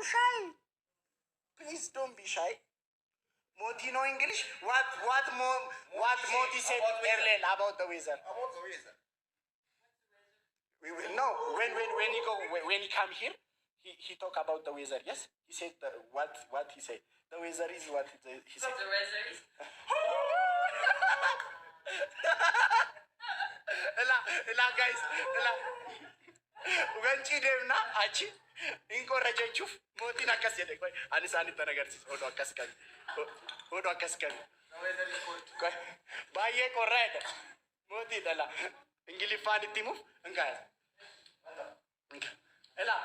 shy. Please don't be shy. Moti know English? What Moti said earlier about the weather? About the weather. We will know when he come here. He talk about the weather. Yes, he said what he said. The weather is what he said. The weather is. La guys, la. Wanchi devna achi. Inko rajachuf. Moti nakas yede koi. Anisani tanagarsis. Odo akas kami. Odo akas kami. The weather is cold. Koi. Baye correct. Moti dala. Ingilifani timu. Enggak. Ela.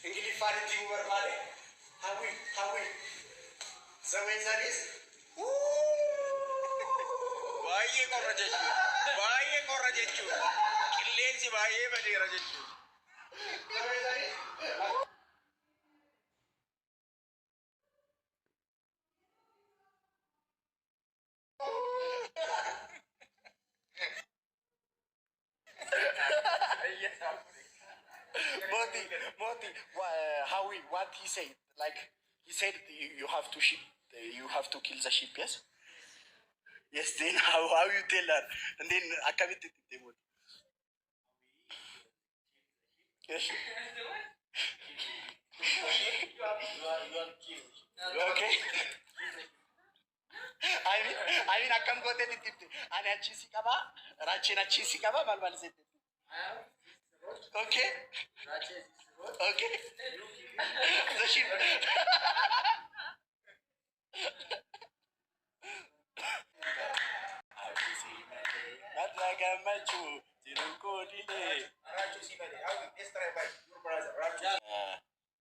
Ingilifani timu bermale. Hawi. The weather is. Baye korrajechu. Killensi baye bade rajechu. Moti, Howie, what he said? Like he said, you have to ship, you have to kill the sheep. Yes. Yes. Then how you tell her? And then I come with the Moti. Yes. You are kill. Okay. I mean, I come go tell it. And I chisi kaba, rachina chisi kaba, malmal zete. Okay. Okay. The sheep.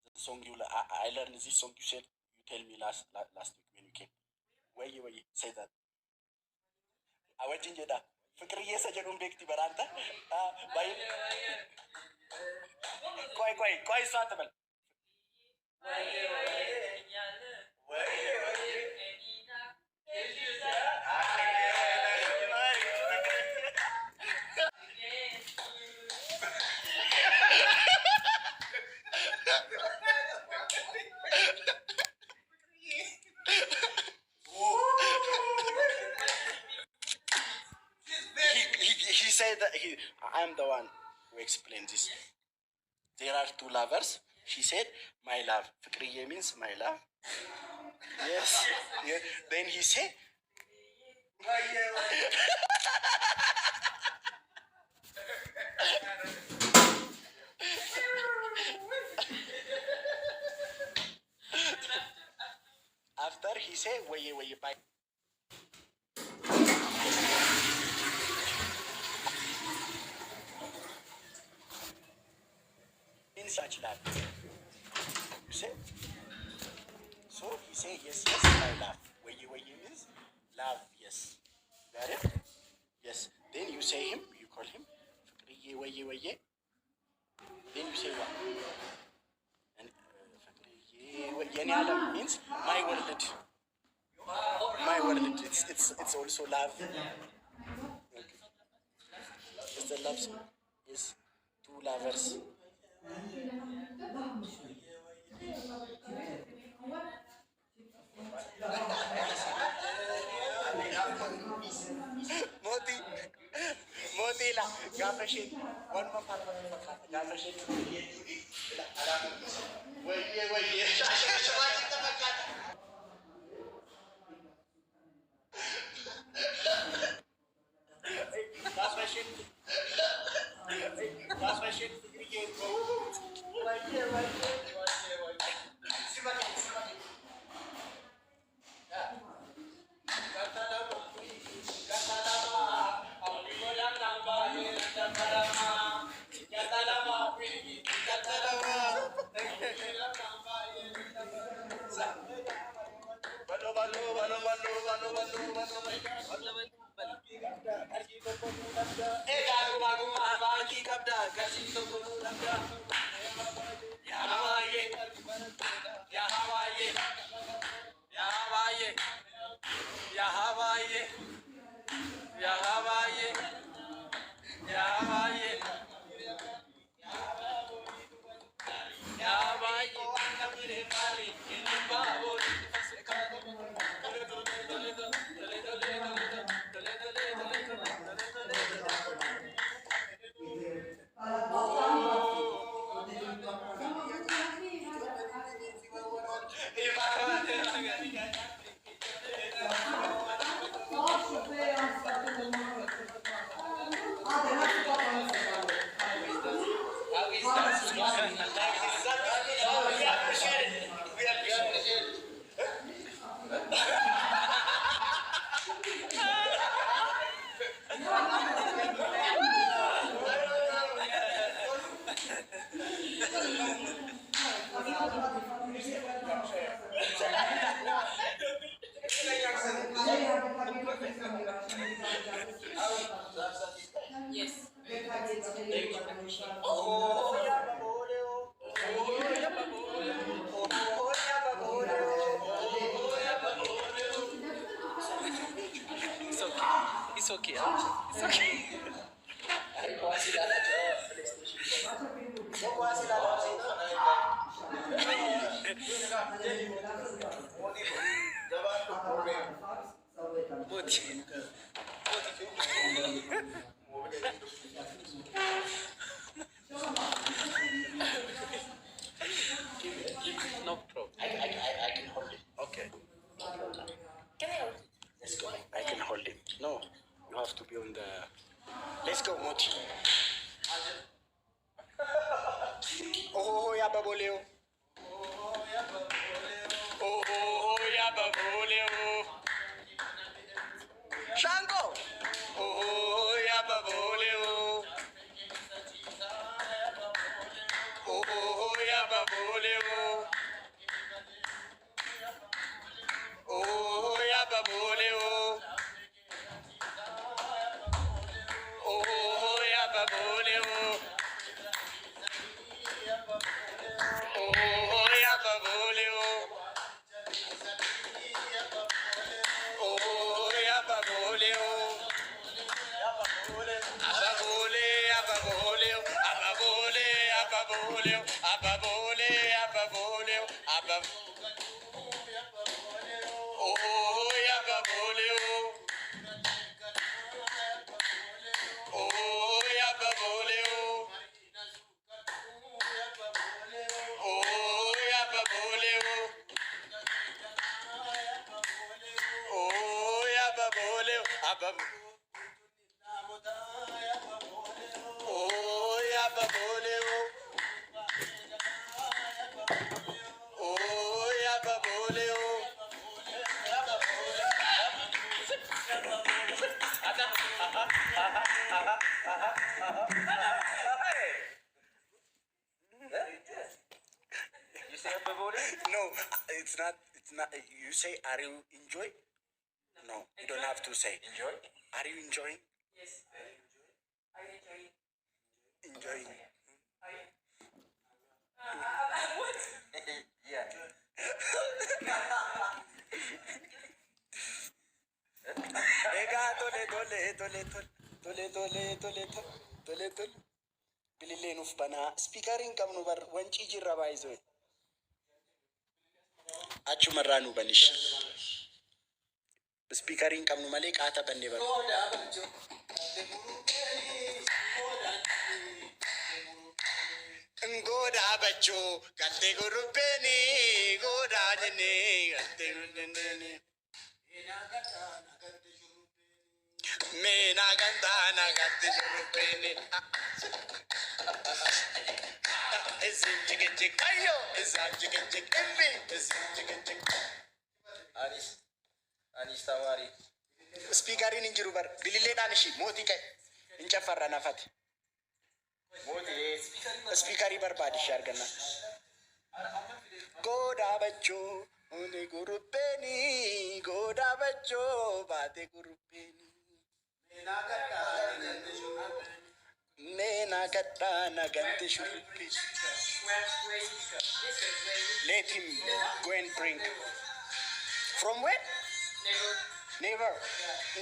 The song I learned this song you said you tell me last week when you came. Where you say that? I went in Jeddah. Fikriye sa janum bekti baranta. By Koi Sataman. He said that I'm the one who explained this. There are two lovers. She said, my love. Fikriye means my love. Yes. Yeah. Then he said, after he said, wait, bye. In such love. You say? So he say, yes, my love. Wait means love, yes. Got it? Yes. Then you say him, you call him. Wait. Then you say what? And Yani Adam means my world. My world. It's also love. Okay. It's the love song. Yes. Two lovers. Moti la gafashin one more part gafashin wait gafashin It's okay. It's okay. No problem. I can hold it. Okay. Let's go. I can hold it. No, you have to be on the. Let's go, Moti. Oh, yeah, Baboleo. Oh, yeah, Baboleo. Shango. Oh, yeah, Baboleo. Oh, yeah, Baboleo. Oh, yeah, Baboleo. Oh, yeah, Baboleo. Oh, yeah, Baboleo. Oh, yeah, Baboleo. Ababole, ababole, ababole, ababole, ababole, ababole, abab. Oh, yeah, Baboleo. Oh, yeah, Baboleo. Oh, yeah, Baboleo. Oh, yeah, Baboleo. Abab. Oh, yeah, Baboleo. Oh, yeah, Baboleo. You say Baboleo? No, it's not. It's not. You say, "Are you enjoy?" No, you don't have to say. Enjoy. Are you enjoying? Yes, I enjoy. I enjoy. Enjoying. What? Yeah. Ega tole tole tole tole tole tole tole tole. Bilillee nuuf banaa. Spiikariin qabnu bar wancii jirra baay'isoo. Achumarraa nu banish. Spiikariin qabnu malee qaata bannee bar. Goda bacho, kalte gurupeni, goda jene, kalte gurupeni. Mena ganta na kalte gurupeni. Isim chicken chick, ayo, isam chicken chick, imbi, isim chicken chick. Anis tawari. Speakerin injiru bar, bilile danishi, moti kay, incha farra nafati. Speakeri barbaadi shargana. Goda bacho, une gurupeni, goda bacho, bate gurupeni. Mena katana gante shurupeni. Let him go and bring. From where? Never.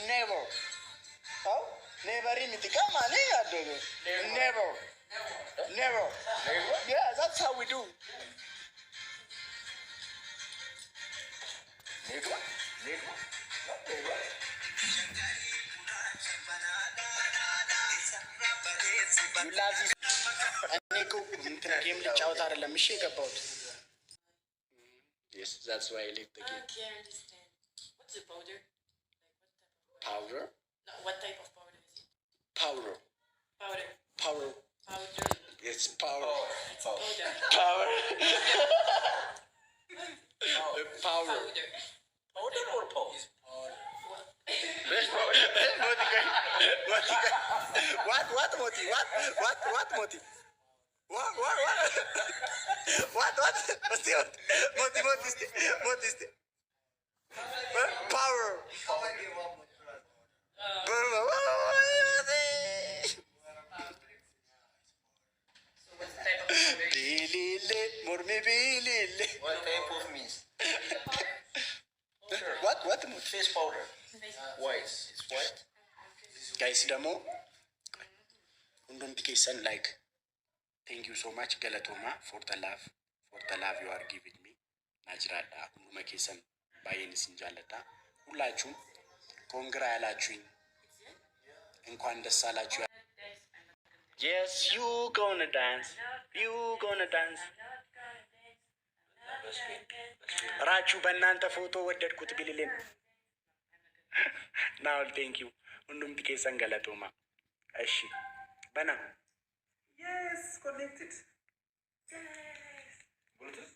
Never. Oh? Never in it. Come on, never. Never. Yeah, that's how we do. ጌም ልጫወት አይደለም እሺ የገባሁት። Yes, that's why I leave the game. Okay, I understand. What's the powder? Like Powder? No, what type of powder is it? Powder. Powder. Powder. Powder. It's powder. It's powder. Power. Powder. Powder. Powder or pose? What? What, Moti? What, Moti? What? Moti. Power. So what's the type of powder? Bilile, mormi bilile. What type of means? Sure. What, Moti? Face powder. White. It's white. Guys, demo. Undum kesan like. Thank you so much, Galatoma, for the love you are giving me. Najrada, undum kesan bayen sinjalata. Ulachum, congra alachuin. Enquan the salachu. Yes, you gonna dance. Rachu bananta photo wedded kutbilin. Now thank you. Undum kesan Galatoma. Ashi. Bana. Yes, connected. Yes. Bluetooth.